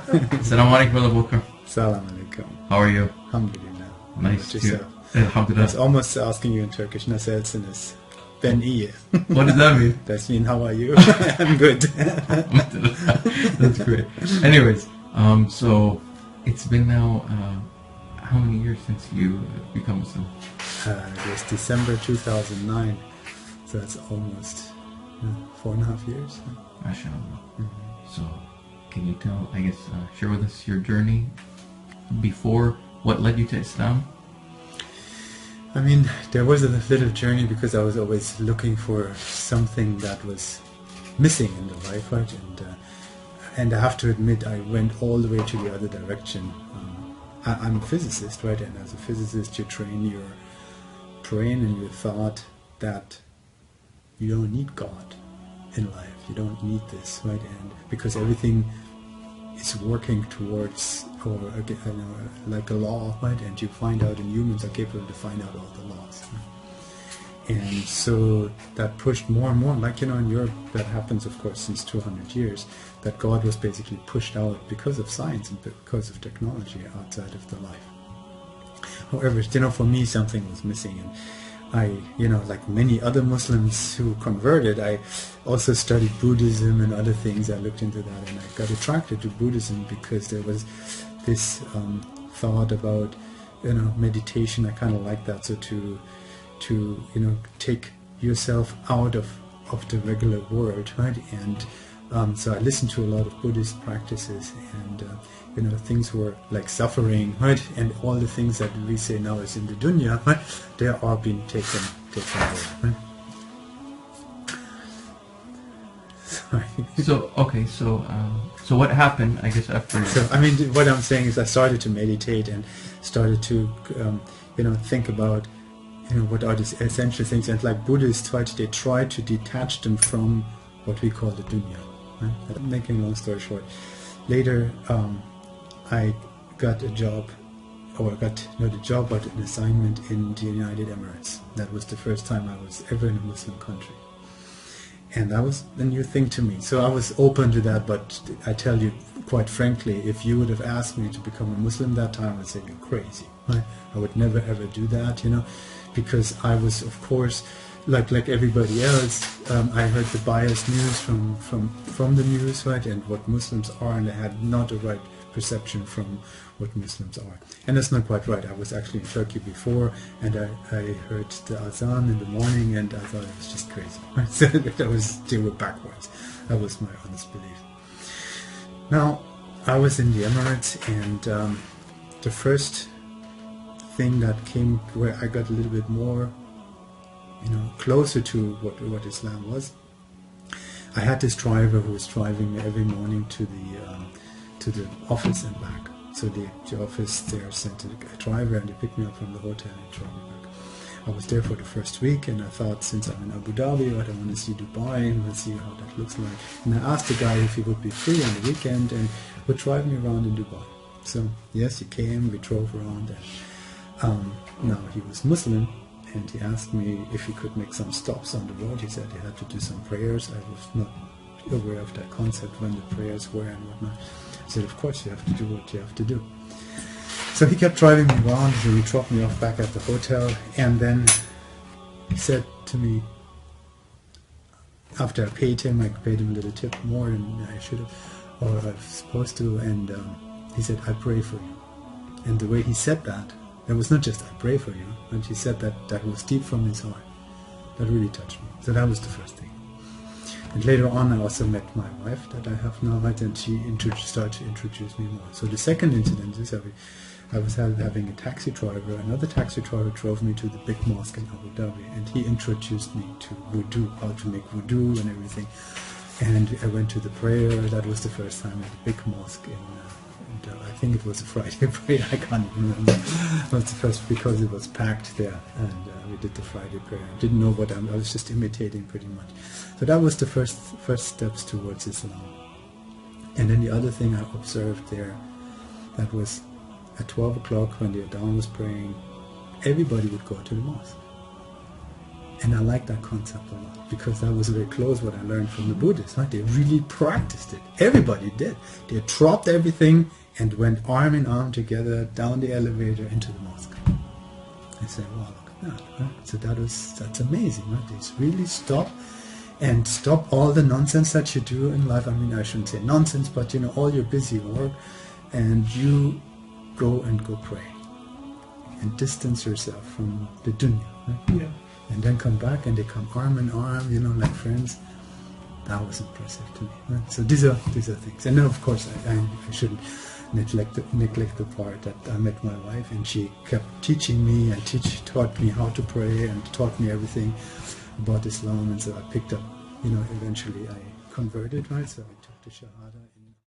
Assalamu alaikum, Brother Volker. Salam alaikum. How are you? Alhamdulillah. Nice to Yourself? Alhamdulillah. It's almost asking you in Turkish, nasılsınız? Ben iyi. What does that mean? That's mean, how are you? I'm good. That's great. Anyways, so it's been now how many years since you become Muslim? It was December 2009, so that's almost 4.5 years. MashaAllah. Mm-hmm. So, can you tell, I guess, share with us your journey before, what led you to Islam? I mean, there was a little journey because I was always looking for something that was missing in the life, right? And I have to admit, I went all the way to the other direction. I'm a physicist, right? And as a physicist, you train your brain and your thought that you don't need God in life. You don't need this, right? And because everything is working towards, or like a law, right? And you find out, and humans are capable to find out all the laws. And so that pushed more and more, like, in Europe, that happens, of course, since 200 years, that God was basically pushed out because of science and because of technology outside of the life. However, for me, something was missing, and I, like many other Muslims who converted, I also studied Buddhism and other things. I looked into that, and I got attracted to Buddhism because there was this thought about, meditation. I kind of like that. So to take yourself out of the regular world, right? And so I listened to a lot of Buddhist practices, and things were like suffering, right? And all the things that we say now is in the dunya, right? They are being taken away, right? Sorry. So, okay, so what happened, I guess, after... So, I mean, what I'm saying is I started to meditate and started to, think about, what are these essential things. And like Buddhists, right, they try to detach them from what we call the dunya, right? Making a long story short, later I got a job, or got not a job, but an assignment in the United Emirates. That was the first time I was ever in a Muslim country. And that was a new thing to me. So I was open to that, but I tell you quite frankly, if you would have asked me to become a Muslim that time, I would say you're crazy. Right? I would never ever do that, because I was, of course, like everybody else, I heard the biased news from the news, right, and what Muslims are, and I had not a right perception from what Muslims are. And that's not quite right. I was actually in Turkey before, and I heard the azan in the morning, and I thought it was just crazy. Right? So they were backwards. That was my honest belief. Now, I was in the Emirates, and the first thing that came where I got a little bit more, closer to what Islam was, I had this driver who was driving me every morning to the office and back. So the office there sent a driver, and they picked me up from the hotel and drove me back. I was there for the first week, and I thought, since I'm in Abu Dhabi, I want to see Dubai and see how that looks like. And I asked the guy if he would be free on the weekend and would drive me around in Dubai. So yes, he came, we drove around, and now he was Muslim, and he asked me if he could make some stops on the road. He said he had to do some prayers. I was not aware of that concept, when the prayers were and whatnot. I said, of course you have to do what you have to do. So he kept driving me around, and he dropped me off back at the hotel, and then he said to me, after I paid him a little tip more than I should have, or I was supposed to, and he said, I pray for you. And the way he said that, it was not just I pray for you, and he said that was deep from his heart. That really touched me. So that was the first thing. And later on, I also met my wife that I have now, and she started to introduce me more. So the second incident is I was having a taxi driver. Another taxi driver drove me to the big mosque in Abu Dhabi, and he introduced me to wudu, how to make wudu and everything. And I went to the prayer. That was the first time at the big mosque I think it was a Friday prayer. I can't even remember. It was the first, because it was packed there, and we did the Friday prayer. I didn't know what I was just imitating pretty much. So that was the first steps towards Islam. And then the other thing I observed there, that was at 12 o'clock when the Adhan was praying, everybody would go to the mosque. And I like that concept a lot, because that was very close what I learned from the Buddhists. Right? They really practiced it. Everybody did. They dropped everything and went arm in arm together down the elevator into the mosque. I said, wow, look at that. Right? So that's amazing. Right? They really stop all the nonsense that you do in life. I mean, I shouldn't say nonsense, but all your busy work, and you go pray and distance yourself from the dunya. Right? Yeah. And then come back, and they come arm in arm, like friends. That was impressive to me. Right? So these are things. And then, of course, I shouldn't neglect the part that I met my wife, and she kept teaching me and taught me how to pray and taught me everything about Islam. And so I picked up, eventually I converted, right? So I took the Shahada.